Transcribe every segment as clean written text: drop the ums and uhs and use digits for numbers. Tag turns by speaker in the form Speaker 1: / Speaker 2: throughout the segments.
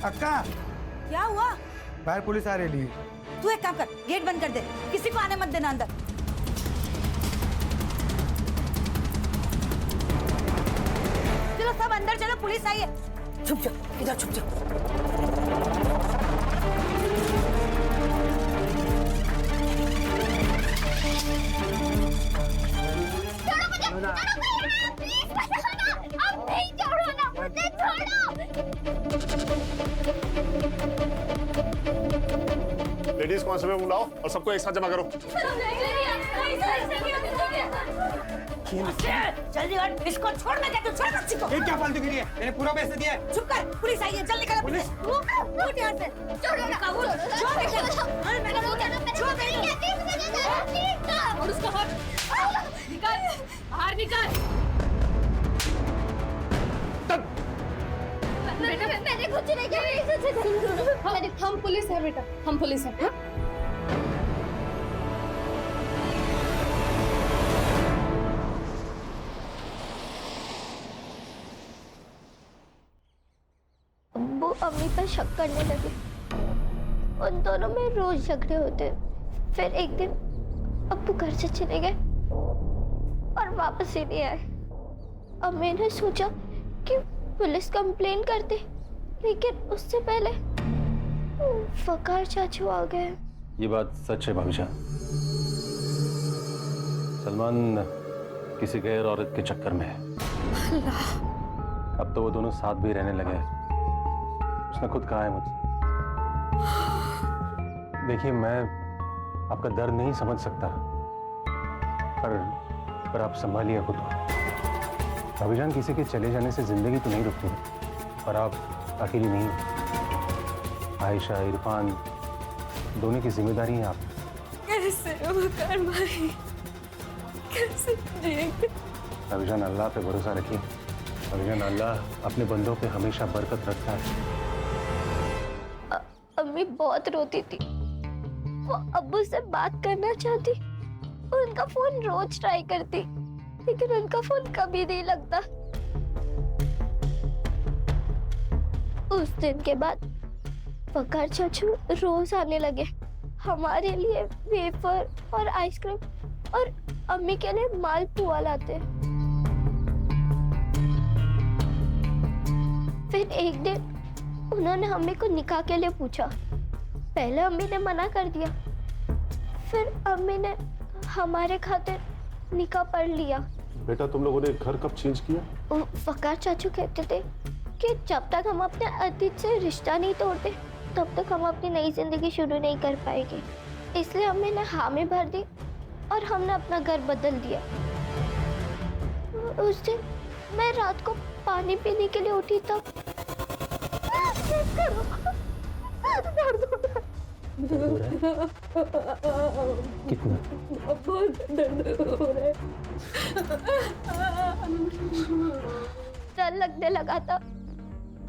Speaker 1: अक्का,
Speaker 2: क्या हुआ?
Speaker 1: बाहर पुलिस आ रही है।
Speaker 2: तू एक काम कर, गेट बंद कर दे, किसी को आने मत देना अंदर। चलो सब अंदर चलो, पुलिस आई है। छुप जाओ, इधर छुप जाओ।
Speaker 3: लेडीज कांस्टेबल बुलाओ और सबको एक साथ जमा करो।
Speaker 2: जल्दी हट, इसको छोड़, मैं कहती हूँ छोड़ बच्ची को।
Speaker 1: ये क्या फालतू गिरी है? मैंने पूरा पैसे दिया है।
Speaker 2: चुप कर, पुलिस आई है, जल्दी कर। पुलिस उठ यहाँ से। छोड़
Speaker 4: और उसका हाथ निकाल, बाहर निकाल। मैंने कुछ नहीं किया। हम पुलिस है बेटा, हम पुलिस है।
Speaker 5: अब्बू अम्मी पर शक करने लगे। उन दोनों में रोज झगड़े होते। फिर एक दिन अब्बू घर से चले गए और वापस ही नहीं आए। अब मैंने सोचा कि पुलिस कंप्लेन करते, लेकिन उससे पहले वकार चाचू आ गए।
Speaker 6: ये बात सच है भाभी जान। सलमान किसी गैर औरत के चक्कर में है। अब तो वो दोनों साथ भी रहने लगे हैं। उसने खुद कहा है मुझसे। देखिए, मैं आपका दर्द नहीं समझ सकता, पर आप संभालिए खुद को। भाभी जान, किसी के चले जाने से जिंदगी तो नहीं रुकती, पर आप अकेली नहीं हो। आयशा, इरफान दोनों की जिम्मेदारी है आप।
Speaker 4: कैसे वकार भाई, कैसे जिएंगे?
Speaker 6: भाभी जान, अल्लाह पे भरोसा रखिए। भाभी जान, अल्लाह अपने बंदों पे हमेशा बरकत रखता है।
Speaker 5: अम्मी बहुत रोती थी। वो अब्बू से बात करना चाहती, उनका फोन रोज ट्राई करती, लेकिन उनका फोन कभी नहीं लगता। उस दिन के बाद वकार चाचू रोज आने लगे। हमारे लिए वेफर और आइसक्रीम और अम्मी के लिए मालपुआ लाते। फिर एक दिन उन्होंने अम्मी को निकाह के लिए पूछा। पहले अम्मी ने मना कर दिया, फिर अम्मी ने हमारे खातिर निकाह पढ़ लिया।
Speaker 3: बेटा, तुम लोगों ने घर कब चेंज किया?
Speaker 5: वकार चाचू कहते थे कि जब तक हम अपने अतीत से रिश्ता नहीं तोड़ते, तब तक हम अपनी नई जिंदगी शुरू नहीं कर पाएंगे। इसलिए अम्मी ने हामी भर दी और हमने अपना घर बदल दिया। उस दिन मैं रात को पानी पीने के लिए उठी तब
Speaker 6: कितना
Speaker 4: बहुत दर्द हो रहा है।
Speaker 5: डर लगने लगा था।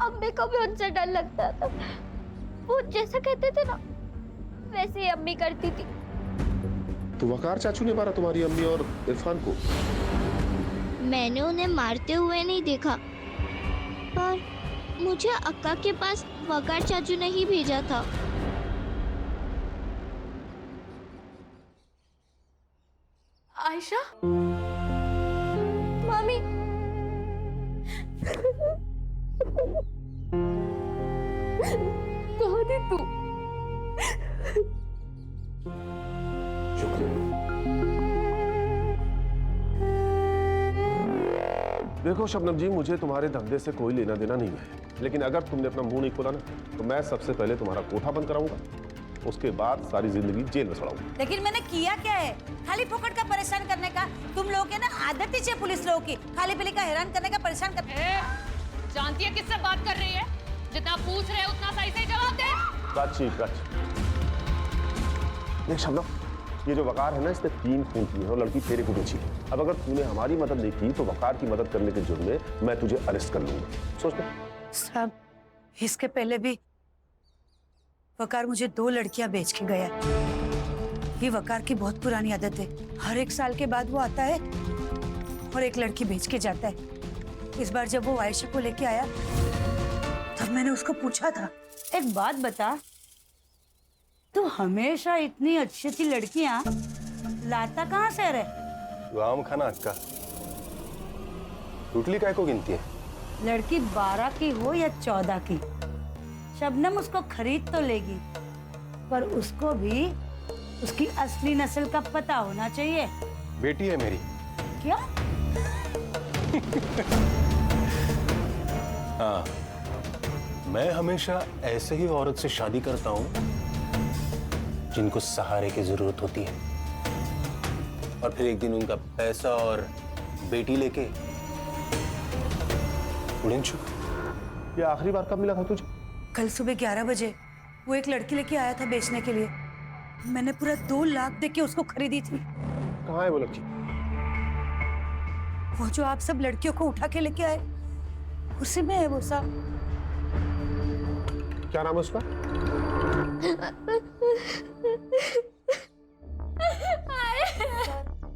Speaker 5: अम्मी को भी उनसे डर लगता था। वो जैसा कहते थे ना, वैसे ही अम्मी करती थी।
Speaker 3: तो वकार चाचू ने मारा तुम्हारी अम्मी और इरफान को?
Speaker 5: मैंने उन्हें मारते हुए नहीं देखा, पर मुझे अक्का के पास वकार चाचू ने ही भेजा था।
Speaker 4: आयशा,
Speaker 5: मामी,
Speaker 4: कहाँ थी तू?
Speaker 3: देखो शबनम जी, मुझे तुम्हारे धंधे से कोई लेना देना नहीं है, लेकिन अगर तुमने अपना मुंह नहीं खोला ना, तो मैं सबसे पहले तुम्हारा कोठा बंद कराऊंगा, उसके बाद सारी जिंदगी जेल में सड़ाऊंगा।
Speaker 2: लेकिन मैंने किया क्या है? खाली फोकट का परेशान करने का। तुम लोगों के ना आदत ही है पुलिस लोगों की, खाली पीली का हैरान करने का, परेशान कर।
Speaker 4: जानती है किससे बात कर रही है? जितना पूछ रहे उतना सही सही जवाब दे।
Speaker 3: देख शबनम, ये जो वकार है ना, इसने 3 खून किए हैं और लड़की तेरे को बेची है। अब अगर तूने हमारी मदद नहीं की तो वकार की मदद करने के जुर्म में मैं तुझे अरेस्ट कर लूंगा। सोच ले।
Speaker 2: साहब, इसके पहले भी वकार मुझे 2 लड़कियां बेच के गया। ये वकार की बहुत पुरानी आदत है। हर 1 साल के बाद वो आता है और एक लड़की बेच के जाता है। इस बार जब वो आयशा को लेके आया, तब मैंने उसको पूछा था एक बात बता, तू हमेशा इतनी अच्छी अच्छी लड़कियां लाता कहाँ से रे?
Speaker 6: गाँव खाना अक्का टुटली काय को गिनती है?
Speaker 2: लड़की 12 की हो या 14 की, शबनम उसको खरीद तो लेगी, पर उसको भी उसकी असली नस्ल का पता होना चाहिए।
Speaker 6: बेटी है मेरी।
Speaker 2: क्या?
Speaker 6: हाँ, मैं हमेशा ऐसे ही औरत से शादी करता हूं जिनको सहारे की जरूरत होती है, और फिर एक दिन उनका पैसा और बेटी लेके उड़न छू।
Speaker 3: ये आखिरी बार कब मिला था तुझे?
Speaker 2: कल सुबह 11 बजे वो एक लड़की लेके आया था बेचने के लिए। मैंने पूरा 2 लाख दे के उसको खरीदी थी।
Speaker 3: कहाँ है वो लड़की?
Speaker 2: वो जो आप सब लड़कियों को उठा के लेके आए, उसी में है वो सब।
Speaker 3: क्या नाम है उसका?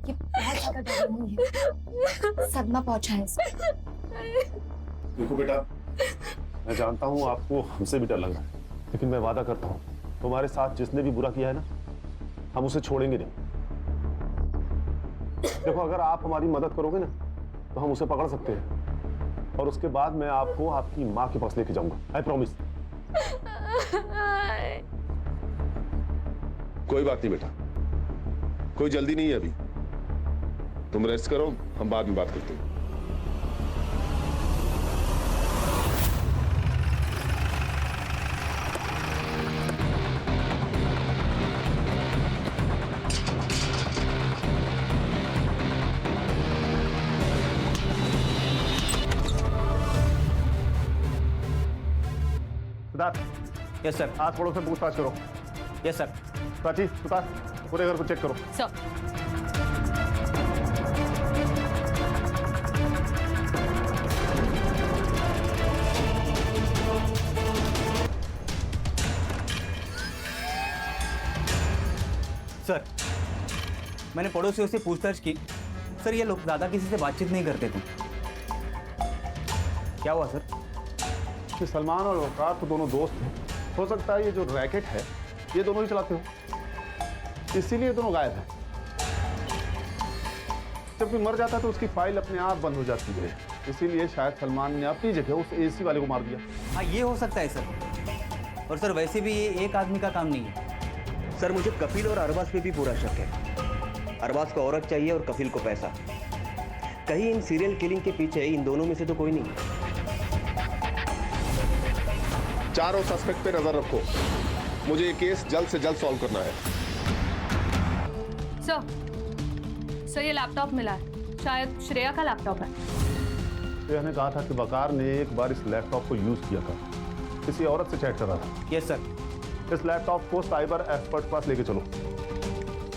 Speaker 4: ये बहुत ज्यादा डरा हुई है, सदमा पहुंचा है इसको।
Speaker 3: देखो बेटा, मैं जानता हूँ आपको हमसे भी डर लग रहा है, लेकिन मैं वादा करता हूँ तुम्हारे साथ जिसने भी बुरा किया है ना, हम उसे छोड़ेंगे नहीं। देखो, अगर आप हमारी मदद करोगे ना तो हम उसे पकड़ सकते हैं, और उसके बाद मैं आपको आपकी माँ के पास लेके जाऊंगा। I promise. कोई बात नहीं बेटा, कोई जल्दी नहीं है अभी, तुम रेस्ट करो, हम बाद में बात करते हैं। सिद्धार्थ।
Speaker 7: Yes sir.
Speaker 3: आस पड़ोस से पूछताछ करो।
Speaker 7: Yes sir.
Speaker 3: प्राची, सुतार, पूरे घर को चेक करो।
Speaker 7: सर। सर, मैंने पड़ोसियों से पूछताछ की। सर, ये लोग ज्यादा किसी से बातचीत नहीं करते थे। क्या हुआ सर?
Speaker 3: कि सलमान और वकार तो दोनों दोस्त हैं। हो सकता है ये जो रैकेट है ये दोनों ही चलाते हो, इसीलिए दोनों गायब हैं। जब कोई मर जाता है तो उसकी फाइल अपने आप बंद हो जाती है, इसीलिए शायद सलमान ने अपनी जगह उस एसी वाले को मार दिया।
Speaker 7: हाँ, ये हो सकता है सर। और सर, वैसे भी ये एक आदमी का काम नहीं है।
Speaker 8: सर, मुझे कफिल और अरबाज पे भी पूरा शक है। अरबाज को औरत चाहिए और कफिल को पैसा। कहीं इन सीरियल किलिंग के पीछे इन दोनों में से तो कोई नहीं।
Speaker 3: चारों सस्पेक्ट पे नजर रखो, मुझे ये केस जल्द से जल्द सॉल्व करना है।
Speaker 9: सर, ये लैपटॉप मिला है, शायद श्रेया का लैपटॉप है।
Speaker 3: श्रेया ने कहा था कि वकार ने एक बार इस लैपटॉप को यूज किया था, किसी औरत से चैट कर रहा था।
Speaker 7: Yes sir.
Speaker 3: इस लैपटॉप को साइबर एक्सपर्ट पास लेके चलो।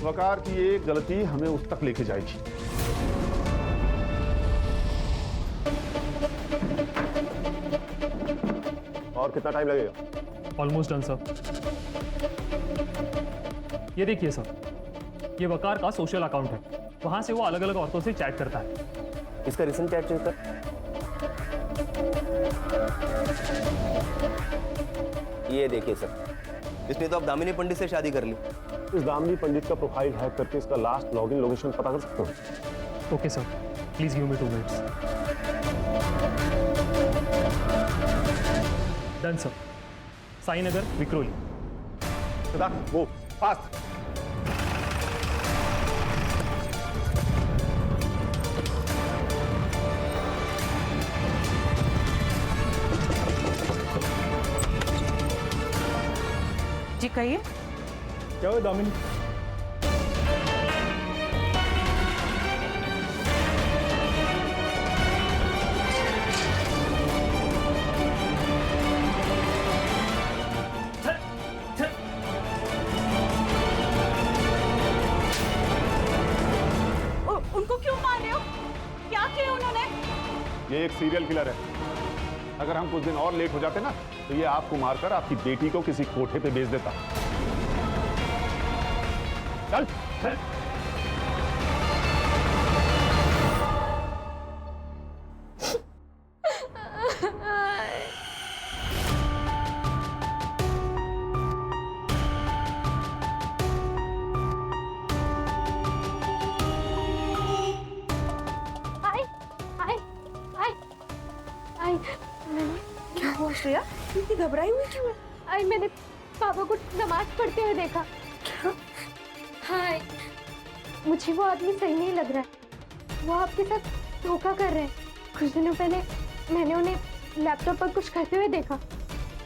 Speaker 3: वकार की एक गलती हमें उस तक लेके जाएगी। और कितना टाइम लगेगा?
Speaker 10: Almost done sir. ये देखिए सर, ये वकार का सोशल अकाउंट है, वहां से वो अलग अलग औरतों से चैट करता है।
Speaker 8: इसका रिसेंट चैट चेक कर। ये देखिए सर, इसने तो अब दामिनी पंडित से शादी कर ली।
Speaker 3: इस दामिनी पंडित का प्रोफाइल हैक करके इसका लास्ट लॉगिन लोकेशन पता कर सकते हो?
Speaker 10: Okay sir, please give me 2 minutes. Done sir. Sainagar, Vikhroli.
Speaker 3: वो फास्ट।
Speaker 2: जी कहिए।
Speaker 10: क्या हुआ दामिनी?
Speaker 2: उनको क्यों मार रहे हो? क्या किया उन्होंने?
Speaker 3: ये एक सीरियल किलर है। अगर हम कुछ दिन और लेट हो जाते ना तो ये आपको मारकर आपकी बेटी को किसी कोठे पे बेच देता। चल चल।
Speaker 2: श्रेया, इतनी घबराई हुई क्यों है?
Speaker 5: आई मैंने पापा को नमाज पढ़ते हुए देखा।
Speaker 2: क्या?
Speaker 5: हाँ, मुझे वो आदमी सही नहीं लग रहा है। वो आपके साथ धोखा कर रहे हैं। कुछ दिनों पहले मैंने उन्हें लैपटॉप पर कुछ करते हुए देखा।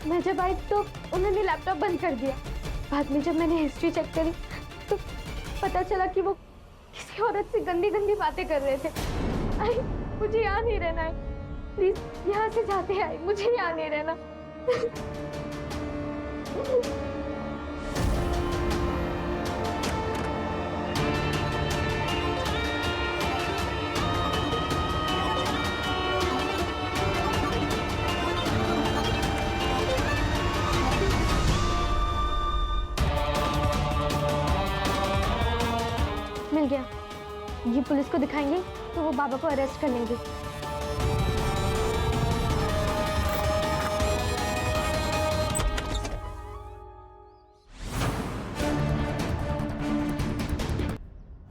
Speaker 5: मैं जब आई तो उन्होंने लैपटॉप बंद कर दिया। बाद में जब मैंने हिस्ट्री चेक करी तो पता चला कि वो किसी औरत से गंदी गंदी बातें कर रहे थे। आई, मुझे यहाँ नहीं रहना है। प्लीज यहाँ से जाते हैं। आई, मुझे यहाँ नहीं रहना। मिल गया। ये पुलिस को दिखाएंगे तो वो बाबा को अरेस्ट कर लेंगे।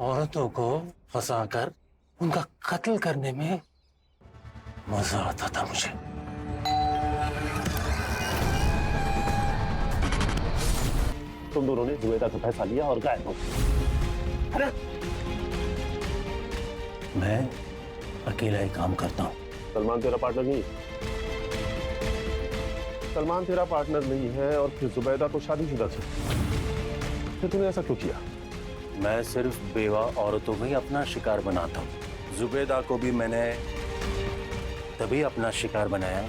Speaker 6: औरतों को फंसाकर उनका कत्ल करने में मजा आता था मुझे।
Speaker 3: तुम दोनों ने जुबैदा का पैसा लिया और गायब हो गए।
Speaker 6: मैं अकेला ही काम करता हूँ।
Speaker 3: सलमान तेरा पार्टनर नहीं? सलमान तेरा पार्टनर नहीं है और फिर जुबैदा तो शादीशुदा थी, फिर तूने ऐसा क्यों किया?
Speaker 6: मैं सिर्फ बेवा औरतों को ही अपना शिकार बनाता हूँ। जुबैदा को भी मैंने तभी अपना शिकार बनाया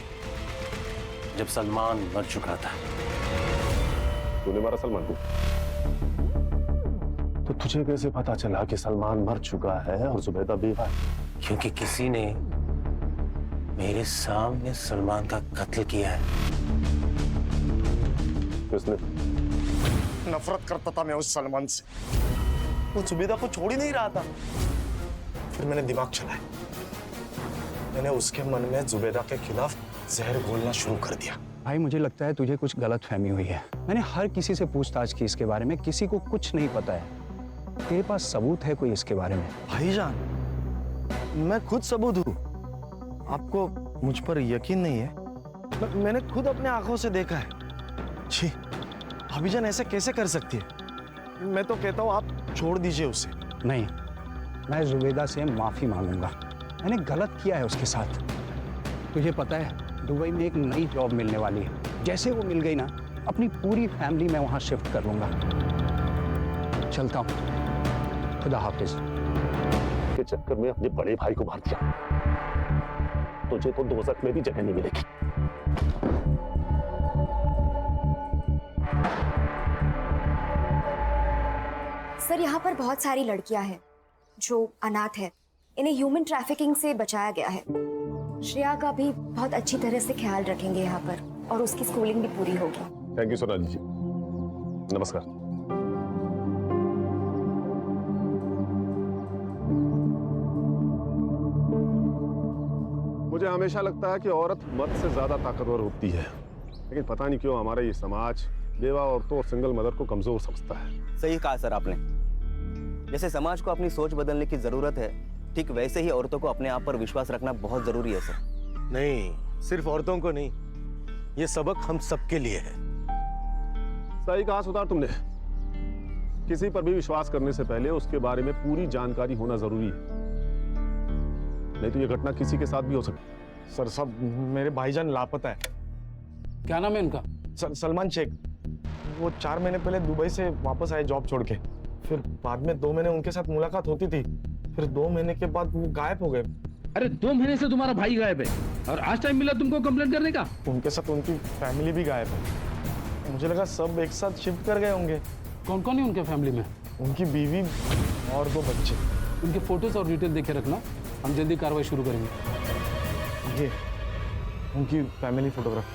Speaker 6: जब सलमान मर चुका था।
Speaker 3: तूने मारा सलमान को? तो तुझे कैसे पता चला कि सलमान मर चुका है और जुबैदा बेवा है?
Speaker 6: क्योंकि किसी ने मेरे सामने सलमान का कत्ल किया है।
Speaker 3: किसने?
Speaker 11: नफरत करता था मैं उस सलमान से। वो जुबैदा को छोड़ ही नहीं रहा था। फिर मैंने दिमाग चलाया। मैंने उसके मन में जुबैदा के खिलाफ जहर घोलना शुरू कर दिया।
Speaker 12: भाई मुझे लगता है तुझे कुछ गलत फहमी हुई है। मैंने हर किसी से पूछताछ की इसके बारे में, किसी को कुछ नहीं पता है। तेरे पास सबूत है कोई इसके बारे में?
Speaker 11: भाईजान, मैं खुद सबूत हूँ। आपको मुझ पर यकीन नहीं है? मैंने खुद अपने आंखों से देखा है। छी, भाभीजान ऐसे कैसे कर सकती है? मैं तो कहता हूँ आप छोड़ दीजिए उसे।
Speaker 12: नहीं, मैं जुबैदा से माफी मांगूंगा। मैंने गलत किया है उसके साथ। तुझे पता है दुबई में एक नई जॉब मिलने वाली है। जैसे वो मिल गई ना, अपनी पूरी फैमिली मैं वहां शिफ्ट कर लूंगा। चलता हूँ, खुदा हाफिज।
Speaker 3: के चक्कर में अपने बड़े भाई को मार दिया, तुझे तो दोज़ख में भी जगह नहीं मिलेगी।
Speaker 13: सर, यहाँ पर बहुत सारी लड़कियां हैं जो अनाथ है। इन्हें ह्यूमन ट्रैफिकिंग से बचाया गया है। श्रेया का भी बहुत अच्छी तरह से ख्याल रखेंगे यहाँ पर, और उसकी स्कूलिंग भी पूरी होगी।
Speaker 3: थैंक यू सोनाली जी। नमस्कार। मुझे हमेशा लगता है कि औरत मर्द से ज्यादा ताकतवर होती है, लेकिन पता नहीं क्यों हमारा ये समाज बेवा औरतों और सिंगल मदर को कमजोर समझता है।
Speaker 8: सही कहा सर आपने। जैसे समाज को अपनी सोच बदलने की जरूरत है, ठीक वैसे ही औरतों को अपने आप पर विश्वास रखना बहुत जरूरी है सर।
Speaker 11: नहीं, सिर्फ औरतों को नहीं, ये सबक हम सबके लिए है।
Speaker 3: सही कहा सुधार तुमने। किसी पर भी विश्वास करने से पहले उसके बारे में पूरी जानकारी होना जरूरी है, नहीं तो ये घटना किसी के साथ भी हो सकती।
Speaker 11: सर सब मेरे भाईजान लापता है।
Speaker 12: क्या नाम है उनका?
Speaker 11: सलमान शेख। वो 4 महीने पहले दुबई से वापस आए जॉब छोड़ के। फिर बाद में 2 महीने उनके साथ मुलाकात होती थी, फिर 2 महीने के बाद वो गायब हो गए।
Speaker 14: अरे 2 महीने से तुम्हारा भाई गायब है और आज टाइम मिला तुमको कंप्लेंट करने का?
Speaker 11: उनके साथ उनकी फैमिली भी गायब है। मुझे लगा सब एक साथ शिफ्ट कर गए होंगे।
Speaker 14: कौन कौन है उनके फैमिली में?
Speaker 11: उनकी बीवी और 2 बच्चे।
Speaker 14: उनके फोटोज और डिटेल देख के रखना, हम जल्दी कार्रवाई शुरू करेंगे।
Speaker 11: ये उनकी family photograph.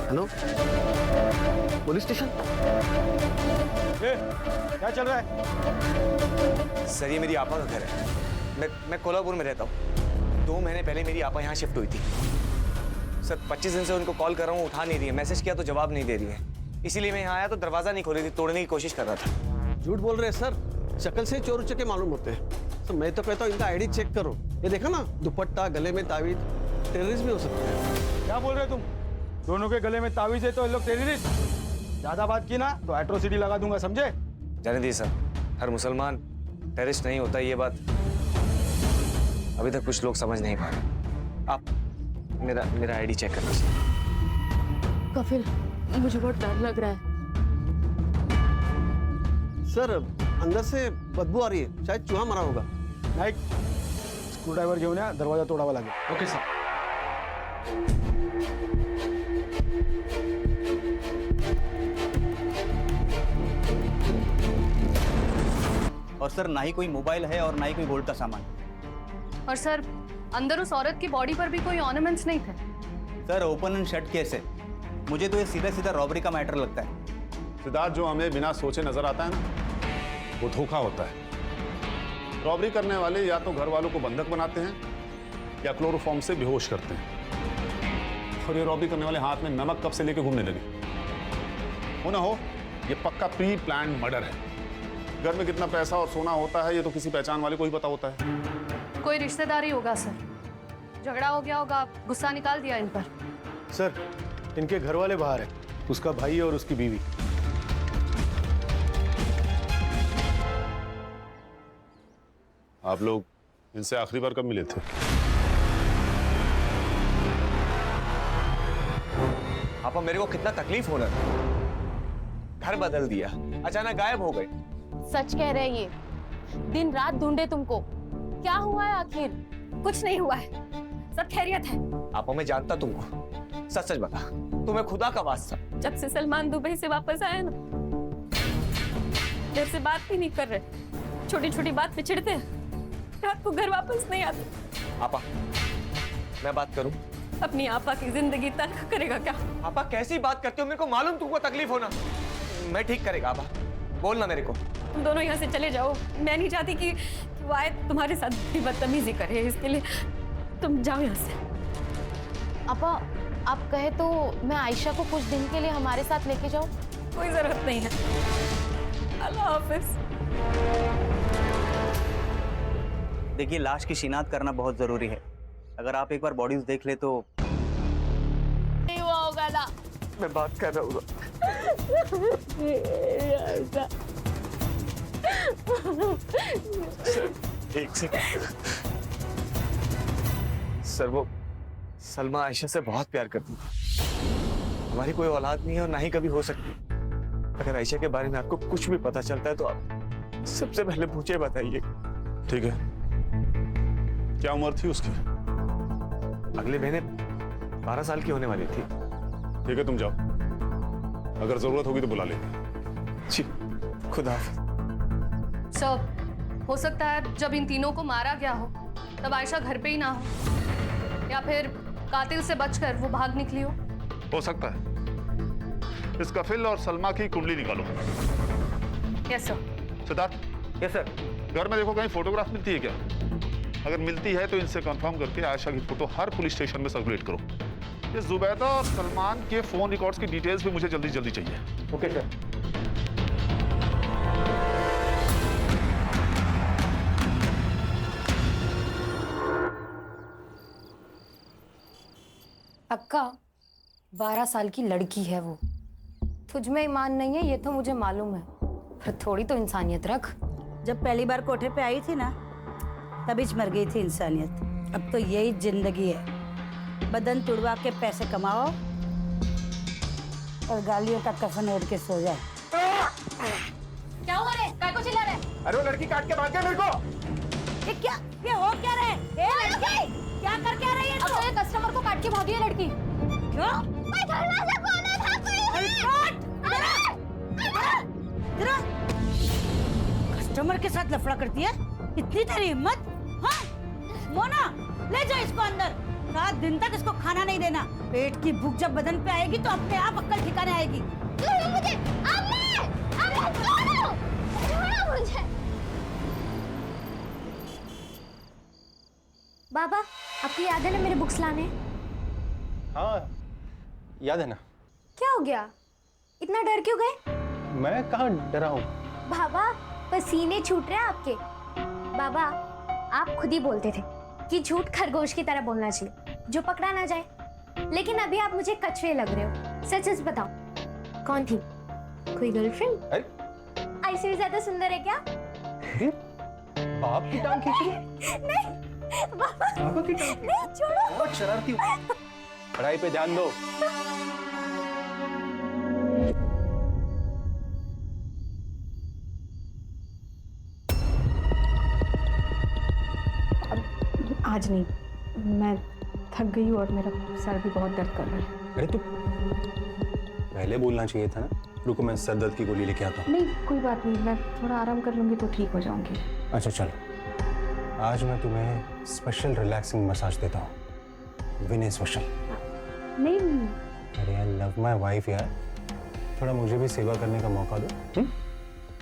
Speaker 8: Hello, police station.
Speaker 11: क्या चल रहा है?
Speaker 1: सर ये मेरी आपा का घर है। मैं कोल्हापुर में रहता हूँ।
Speaker 15: 2 महीने पहले मेरी आपा यहाँ शिफ्ट हुई थी सर। 25 दिन से उनको कॉल कर रहा हूँ, उठा नहीं रही है। मैसेज किया तो जवाब नहीं दे रही है। इसीलिए मैं यहाँ आया तो दरवाजा नहीं खोल रही थी, तोड़ने की कोशिश कर रहा था।
Speaker 16: झूठ बोल रहे हैं सर, शक्ल से चोर उचके मालूम होते हैं। तो मैं तो कहता हूँ इनका आईडी चेक करो। ये देखा ना, दुपट्टा, गले में तावीज, टेररिस्ट भी हो सकते हैं।
Speaker 1: क्या बोल रहे तुम? दोनों के गले में तावीज है तो ये लोग टेररिस्ट। ज्यादा बात की ना तो एट्रोसिटी लगा दूंगा, समझे?
Speaker 15: जाने दीजिए सर, हर मुसलमान टेररिस्ट नहीं होता, ये बात अभी तक कुछ लोग समझ नहीं पा रहे। आप मेरा आईडी चेक कर लीजिए।
Speaker 4: कफिल, मुझे बहुत डर लग रहा है।
Speaker 16: सर अंदर से बदबू आ रही है, शायद चूहा मरा होगा।
Speaker 1: नाईक, स्क्रू ड्रायव्हर घेऊन या, दरवाजा तोडावा लागेल।
Speaker 16: Okay sir.
Speaker 7: और सर ना ही कोई मोबाइल है और ना ही कोई गोल्ड का सामान।
Speaker 9: और सर अंदर उस औरत की बॉडी पर भी कोई ऑर्नामेंट्स नहीं थे।
Speaker 7: Sir open and shut case है, मुझे तो ये सीधा सीधा रॉबरी का मैटर लगता है।
Speaker 3: सिद्धार्थ, जो हमें बिना सोचे नजर आता है ना, वो धोखा होता है। रॉबरी करने वाले या तो घर वालों को बंधक बनाते हैं या क्लोरोफॉर्म से बेहोश करते हैं। और ये रॉबरी करने वाले हाथ में नमक कब से लेके घूमने लगे। हो ना हो, ये पक्का प्री प्लान मर्डर है। घर में कितना पैसा और सोना होता है ये तो किसी पहचान वाले को ही पता होता है।
Speaker 9: कोई रिश्तेदारी होगा सर, झगड़ा हो गया होगा, गुस्सा निकाल दिया इन पर।
Speaker 1: सर, इनके घर वाले बाहर है, उसका भाई और उसकी बीवी।
Speaker 3: आप लोग इनसे आखिरी बार कब मिले थे?
Speaker 15: आपा, मेरे को कितना तकलीफ होना था। घर बदल दिया, अचानक गायब हो गए।
Speaker 4: सच कह रहे हैं ये, दिन रात ढूंढे तुमको। क्या हुआ है आखिर?
Speaker 2: कुछ नहीं हुआ है, सब खैरियत है।
Speaker 15: आपा, मैं जानता तुमको, सच सच बता, तुम्हें खुदा का वास्ता।
Speaker 4: जब से सलमान दुबई से वापस आया ना, देर से बात भी नहीं कर रहे, छोटी छोटी बात पे चिढ़ते हैं, रात को घर वापस नहीं आते।
Speaker 15: आपा, मैं बात करूं?
Speaker 4: अपनी आपा की जिंदगी तल्ख करेगा क्या?
Speaker 15: आपा, कैसी बात करते हो? मेरे को मालूम तुमको तकलीफ होना। मैं ठीक करेगा आपा, बोलना मेरे को।
Speaker 4: तुम दोनों यहाँ से चले जाओ, मैं नहीं चाहती कि वो आए तुम्हारे साथ भी बदतमीजी करे, इसके लिए तुम जाओ यहाँ से।
Speaker 17: आपा, आप कहे तो मैं आयशा को कुछ दिन के लिए हमारे साथ लेके जाऊं?
Speaker 4: कोई जरूरत नहीं है, अल्लाह हाफिज।
Speaker 7: देखिए, लाश की शिनाख्त करना बहुत जरूरी है। अगर आप एक बार बॉडीज देख ले तो
Speaker 17: नहीं हुआ होगा ना।
Speaker 15: मैं बात कर रहा हूँ। एक सेकंड सर, वो सलमा आयशा से बहुत प्यार करती थी। हमारी कोई औलाद नहीं है और ना ही कभी हो सकती। अगर आयशा के बारे में आपको कुछ भी पता चलता है तो आप सबसे पहले मुझे बताइए।
Speaker 3: ठीक है, क्या उम्र थी उसकी?
Speaker 15: अगले महीने 12 साल की होने वाली थी।
Speaker 3: ठीक है, तुम जाओ, अगर जरूरत होगी तो बुला लेंगे।
Speaker 15: जी, खुदा।
Speaker 9: सर, हो सकता है जब इन तीनों को मारा गया हो तब आयशा घर पे ही ना हो, या फिर कातिल से बचकर वो भाग निकली हो
Speaker 3: सकता है। इस कफिल और सलमा की कुंडली निकालो।
Speaker 9: Yes sir.
Speaker 3: Siddharth.
Speaker 15: Yes sir.
Speaker 3: घर में देखो कहीं फोटोग्राफ मिलती है क्या? अगर मिलती है तो इनसे कंफर्म करके आयशा की फोटो हर पुलिस स्टेशन में सर्कुलेट करो। ये जुबैदा और सलमान के फोन रिकॉर्ड्स की डिटेल्स भी मुझे जल्दी जल्दी चाहिए।
Speaker 15: Okay sir.
Speaker 17: अक्का, 12 साल की लड़की है वो। तुझ में ईमान नहीं है ये तो मुझे मालूम है, पर थोड़ी तो इंसानियत रख।
Speaker 2: जब पहली बार कोठे पे आई थी ना, तभी मर गई थी इंसानियत। अब तो यही जिंदगी है, बदन तुड़वा के पैसे कमाओ और गालियों का कफन ओढ़ के सो जाओ।
Speaker 17: क्या हुआ रे? काय को चिल्ला रहे?
Speaker 1: अरे वो लड़की काट के भाग गया मेरे को।
Speaker 2: ये क्या? ये हो क्या रहे? ए लड़की, क्या कर क्या रही है तू?
Speaker 17: अब तो कस्टमर को काट के भागी है लड़की।
Speaker 2: क्यों?
Speaker 17: मैं धरना से कौन था कोई?
Speaker 2: कस्टमर के साथ लफड़ा करती है? इतनी तेरी हिम्मत? हाँ? मोना, ले जाओ इसको अंदर। 7 दिन तक इसको खाना नहीं देना। पेट की भूख जब बदन पे आएगी तो अपने आप अक्ल ठिकाने आएगी।
Speaker 5: मुझे छोड़ो मुझे। बाबा, आपको याद है ना मेरे बुक्स लाने?
Speaker 6: हाँ याद है ना।
Speaker 5: क्या हो गया? इतना डर क्यों गए?
Speaker 6: मैं कहाँ डरा हूँ।
Speaker 5: बाबा, पसीने छूट रहे हैं आपके। बाबा, आप खुद ही बोलते थे कि झूठ खरगोश की तरह बोलना चाहिए, जो पकड़ा ना जाए। लेकिन अभी आप मुझे कछुए लग रहे हो। सच सच बताओ, कौन थी? कोई गर्लफ्रेंड? ऐसे भी ज्यादा सुंदर है क्या?
Speaker 6: बाप की टांग खींच रही?
Speaker 5: नहीं बाबा,
Speaker 6: बाबा की टांग?
Speaker 5: नहीं, छोड़ो।
Speaker 6: बहुत शरारती हो। पढ़ाई पे ध्यान दो।
Speaker 17: आज नहीं, मैं थक गई हूँ और मेरा सर भी बहुत दर्द कर रहा है।
Speaker 6: अरे तो पहले बोलना चाहिए था ना। रुको मैं सर दर्द की गोली लेके आता हूँ।
Speaker 17: नहीं कोई बात नहीं, मैं थोड़ा आराम कर लूंगी तो ठीक हो जाऊंगी।
Speaker 6: अच्छा चलो, आज मैं तुम्हें स्पेशल रिलैक्सिंग मसाज देता हूँ। विनय स्पेशल।
Speaker 17: नहीं
Speaker 6: अरे आई लव माय वाइफ यार, थोड़ा मुझे भी सेवा करने का मौका दो।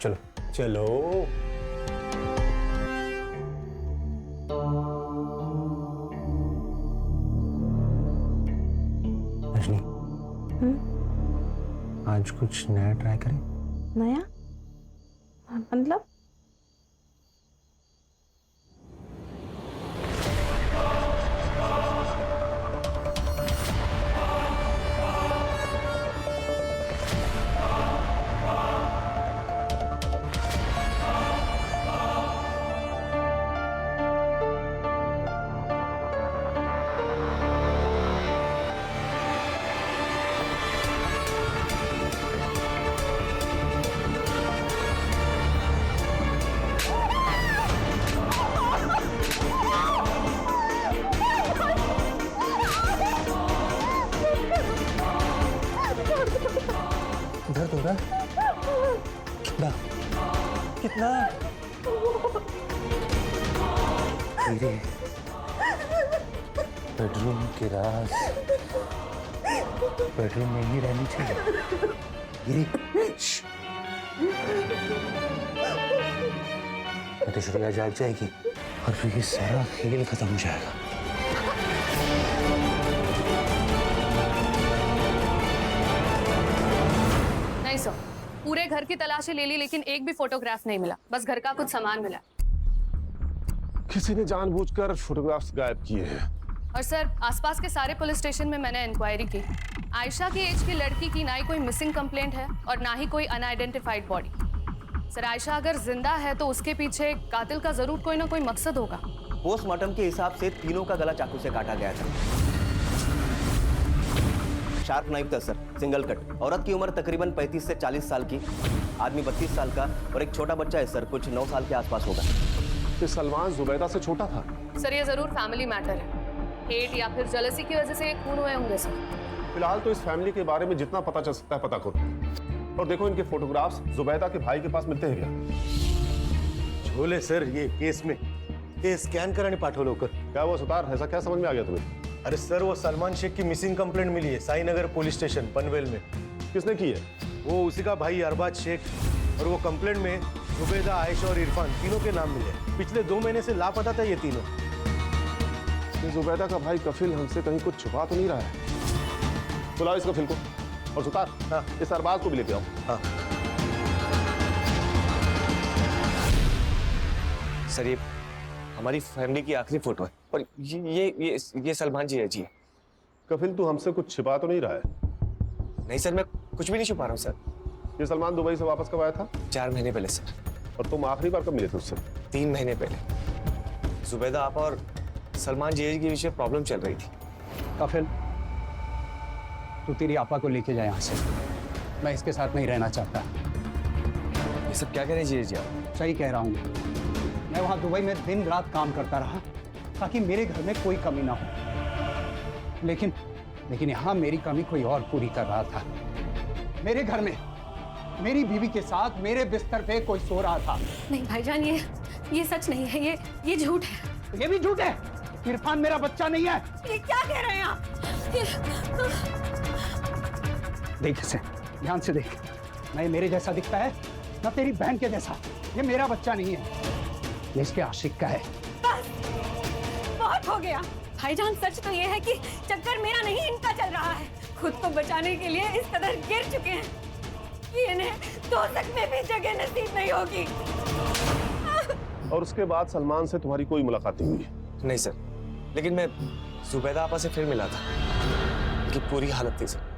Speaker 6: चलो चलो। रजनी, आज कुछ नया ट्राई करें।
Speaker 17: नया मतलब?
Speaker 6: दर्द हो रहा है? कितना कितना? तेरे बेडरूम की राज बेडरूम में ही रहनी चाहिए। गिरी, तो श्रेया जाग जाएगी और फिर ये सारा खेल खत्म हो जाएगा।
Speaker 9: नहीं सर, पूरे घर की तलाशी ले ली लेकिन एक भी फोटोग्राफ नहीं मिला, बस घर का कुछ सामान मिला।
Speaker 3: किसी ने जानबूझकर फोटोग्राफ्स गायब किए हैं।
Speaker 9: और सर, आसपास के सारे पुलिस स्टेशन में मैंने इंक्वायरी की। आयशा की एज की लड़की की ना ही कोई मिसिंग कंप्लेंट है और ना ही कोई अनआइडेंटिफाइड बॉडी। सर, आयशा अगर जिंदा है तो उसके पीछे कातिल का जरूर कोई ना कोई मकसद होगा।
Speaker 8: पोस्टमार्टम के हिसाब से तीनों का गला चाकू से काटा गया था। शार्प नाइफ था सर, सिंगल कट। औरत की उम्र तकरीबन 35 से 40 साल की, आदमी 32 साल का और एक छोटा बच्चा है सर, कुछ 9 साल के आसपास होगा।
Speaker 3: तो सलमान जुबैदा से छोटा था?
Speaker 9: सर, ये जरूर फैमिली मैटर है। हेट या फिर जेलसी की वजह से ये खून हुए होंगे सर।
Speaker 3: फिलहाल तो इस फैमिली के बारे में जितना पता चल सकता है पता करो। और देखो इनके फोटोग्राफ्स जुबैदा के भाई के पास मिलते हैं क्या?
Speaker 11: झोले सर, ये केस में ये स्कॅन कराने पाठवलं लवकर।
Speaker 3: क्या वो सुतार, ऐसा क्या समझ में आ गया तुम्हें?
Speaker 11: अरे सर, वो सलमान शेख की मिसिंग कंप्लेंट मिली है साईनगर पुलिस स्टेशन पनवेल में।
Speaker 3: किसने की है?
Speaker 11: वो उसी का भाई अरबाज शेख। और वो कंप्लेंट में जुबैदा, आयशा और इरफान तीनों के नाम मिले। पिछले 2 महीने से लापता था ये तीनों।
Speaker 3: ये जुबैदा का भाई कफिल हमसे कहीं कुछ छुपा तो नहीं रहा है? बुलाओ इस कफिल को। और सुतार, हाँ, इस अरबाज को भी लेके आओ।
Speaker 11: हाँ।
Speaker 15: सर, ये हमारी फैमिली की आखिरी फोटो है और ये सलमान जी है जी।
Speaker 3: कफिल, तू हमसे कुछ छिपा तो नहीं रहा है?
Speaker 15: नहीं सर, मैं कुछ भी नहीं छुपा रहा हूँ सर।
Speaker 3: ये सलमान दुबई से वापस कब आया था?
Speaker 15: 4 महीने पहले सर।
Speaker 3: और तुम आखिरी बार कब मिले थे उससे?
Speaker 15: 3 महीने पहले। जुबैदा आपा और सलमान जी के विषय प्रॉब्लम चल रही थी।
Speaker 12: कफिल, तू तेरी आपा को लेके जा यहाँ से। मैं इसके साथ नहीं रहना चाहता।
Speaker 15: ये सब क्या कह रहे हैं जी आप?
Speaker 12: सही कह रहा हूँ। मैं वहाँ दुबई में दिन रात काम करता रहा ताकि मेरे घर में कोई कमी ना हो। लेकिन यहाँ मेरी कमी कोई और पूरी कर रहा था। मेरे घर में मेरी बीवी के साथ मेरे बिस्तर पे कोई सो रहा था।
Speaker 4: नहीं भाईजान, ये सच नहीं है, ये झूठ है।
Speaker 12: ये भी झूठ है। इरफान मेरा बच्चा नहीं है।
Speaker 4: ये क्या कह रहे हैं आप?
Speaker 12: देख इसे, ध्यान से देख। ना ये मेरे जैसा दिखता है, ना तेरी बहन के जैसा। ये मेरा बच्चा नहीं है, ये इसके आशिक का है।
Speaker 4: बस, बहुत हो गया? भाईजान सच तो ये है कि चक्कर मेरा नहीं इनका चल रहा है। खुद को बचाने के लिए इस कदर गिर चुके हैं कि इन्हें दोजख में भी जगह नसीब नहीं होगी।
Speaker 3: और उसके बाद सलमान से तुम्हारी कोई मुलाकात नहीं हुई?
Speaker 15: नहीं सर, लेकिन मैं जुबैदा आपा से फिर मिला था। उनकी पूरी हालत थी सर।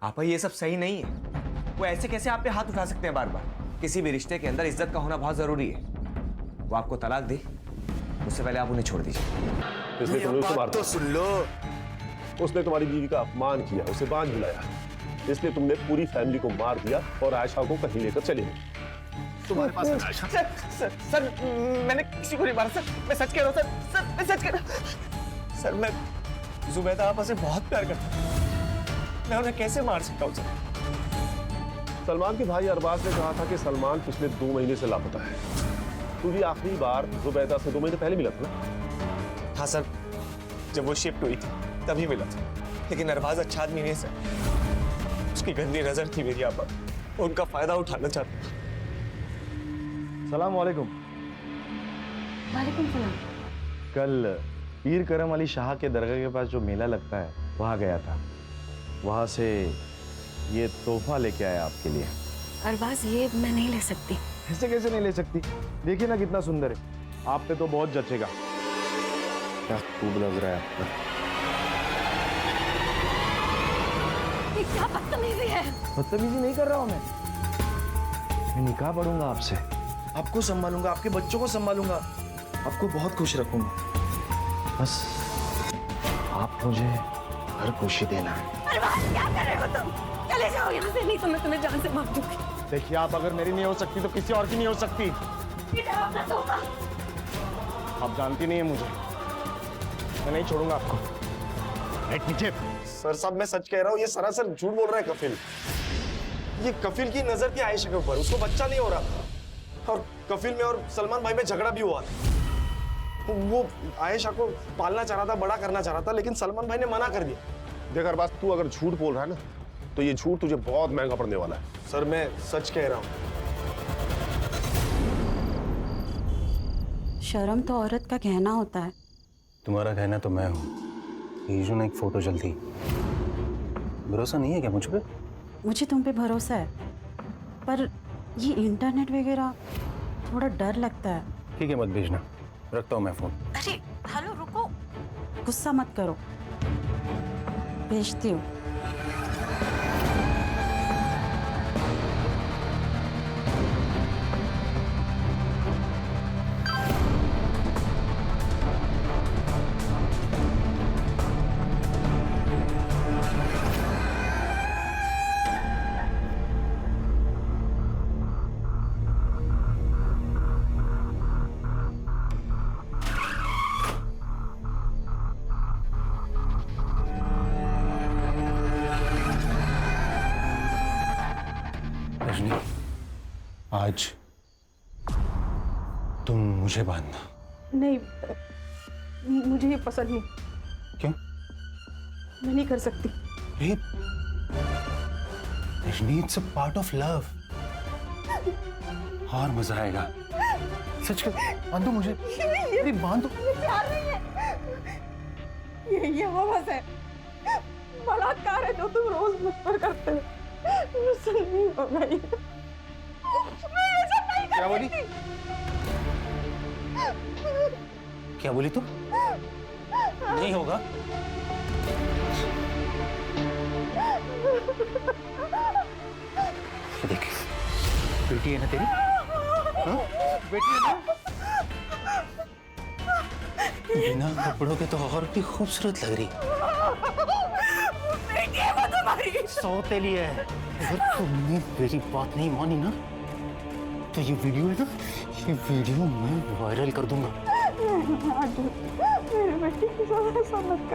Speaker 15: आपा ये सब सही नहीं है। वो ऐसे कैसे आप पे हाथ उठा सकते हैं बार बार? किसी भी रिश्ते के अंदर इज्जत का होना बहुत जरूरी है। वो आपको तलाक दे, उससे पहले आप उन्हें छोड़ दीजिए।
Speaker 3: इसलिए तुम्हें उसे मार
Speaker 15: तो सुन लो।
Speaker 3: उसने तुम्हारी बीवी का अपमान किया, उसे बांझ बुलाया, इसलिए तुमने पूरी फैमिली को मार दिया और आयशा को कहीं लेकर चले गए। तुम्हारे पास है आयशा?
Speaker 15: सर, मैंने किसी को नहीं मारा सर। मैं सच कह रहा हूँ सर। मैं सच कह रहा हूँ सर। मैं जुबैदा आपा से बहुत प्यार करता हूँ। मैं उन्हें कैसे मार सकता हूँ सर?
Speaker 3: सलमान के भाई अरबाज ने कहा था कि सलमान पिछले 2 महीने से लापता है। तू भी आखिरी बार जुबैदा से 2 महीने पहले मिला था ना?
Speaker 15: हाँ सर, जब वो शिफ्ट हुई थी तभी मिला था। लेकिन अरबाज अच्छा आदमी नहीं है सर। उसकी गंदी नजर थी मेरी आप पर। उनका फायदा उठाना चाहता था।
Speaker 11: सलाम वालेकुम।
Speaker 17: वालेकुम सलाम।
Speaker 11: कल पीर करम अली शाह के दरगाह के पास जो मेला लगता है वहाँ गया था। वहाँ से ये तोहफा लेके आया आपके लिए।
Speaker 17: अरबाज, ये मैं नहीं ले सकती।
Speaker 11: ऐसे कैसे नहीं ले सकती? देखिए ना कितना सुंदर है। आप पे तो बहुत जचेगा। क्या खूब लग रहा है आप पर।
Speaker 4: ये क्या बदतमीजी है?
Speaker 11: बदतमीजी नहीं कर रहा हूँ मैं निकाह पढ़ूंगा आपसे, आपको संभालूंगा, आपके बच्चों को संभालूंगा, आपको बहुत खुश रखूंगा। बस आप मुझे हर खुशी देना।
Speaker 4: अरबाज, क्या कर रहे हो तुम? चले जाओ यहाँ से, नहीं तो मैं तुम्हें जान से मार दूंगी।
Speaker 11: देखिए, आप अगर मेरी नहीं हो सकती तो किसी और की नहीं हो सकती। आप जानती नहीं है मुझे। मैं नहीं छोड़ूंगा आपको। नीचे।
Speaker 16: सर साहब, मैं सच कह रहा हूँ, ये सरासर झूठ बोल रहा है कफिल। ये कफिल की नजर थी आयशा के ऊपर, उसको बच्चा नहीं हो रहा था। और कफिल में और सलमान भाई में झगड़ा भी हुआ था। वो आयशा को पालना चाह रहा था, बड़ा करना चाह रहा था, लेकिन सलमान भाई ने मना कर दिया।
Speaker 3: देख अरबाज, तू अगर झूठ बोल रहा है ना तो ये झूठ तुझे बहुत महंगा पड़ने वाला है।
Speaker 16: सर, मैं सच कह रहा हूँ।
Speaker 2: शर्म तो औरत का कहना होता है।
Speaker 6: तुम्हारा कहना तो मैं हूँ। यीशु ने एक फोटो जलती। भरोसा नहीं है क्या मुझ पे?
Speaker 2: मुझे तुम पे भरोसा है, पर ये इंटरनेट वगैरह थोड़ा डर लगता है।
Speaker 6: ठीक है, मत भेजना। रखता हूँ मैं फोन।
Speaker 2: अरे हेलो, रुको। गुस्सा मत करो, भेजती हूँ।
Speaker 6: रजनी, आज तुम मुझे बांधना।
Speaker 18: नहीं, मुझे ये पसंद नहीं।
Speaker 6: क्यों?
Speaker 18: मैं नहीं कर सकती।
Speaker 6: Rajni, it's a part of love. और मजा आएगा। सच कर, बांधो मुझे। अरे बांधो।
Speaker 18: ये प्यार नहीं है, ये हवस है, बलात्कार है जो तुम रोज मुझ पर करते हो। मुझसे नहीं होगा ये। मैं ऐसा नहीं कर
Speaker 6: क्या बोली?
Speaker 18: सकती।
Speaker 6: क्या बोली तुम? नहीं होगा। ये देख, बेटी है ना तेरी? हाँ? बेटी है ना? बिना कपड़ों के तो और भी खूबसूरत लग रही।
Speaker 18: बेटी है वो तुम्हारी।
Speaker 6: सौतेली है। अगर तुमने मेरी बात नहीं मानी ना तो ये वीडियो है ना, ये वीडियो मैं वायरल कर दूंगा।
Speaker 18: मेरे बेटी की ऐसा मत कर।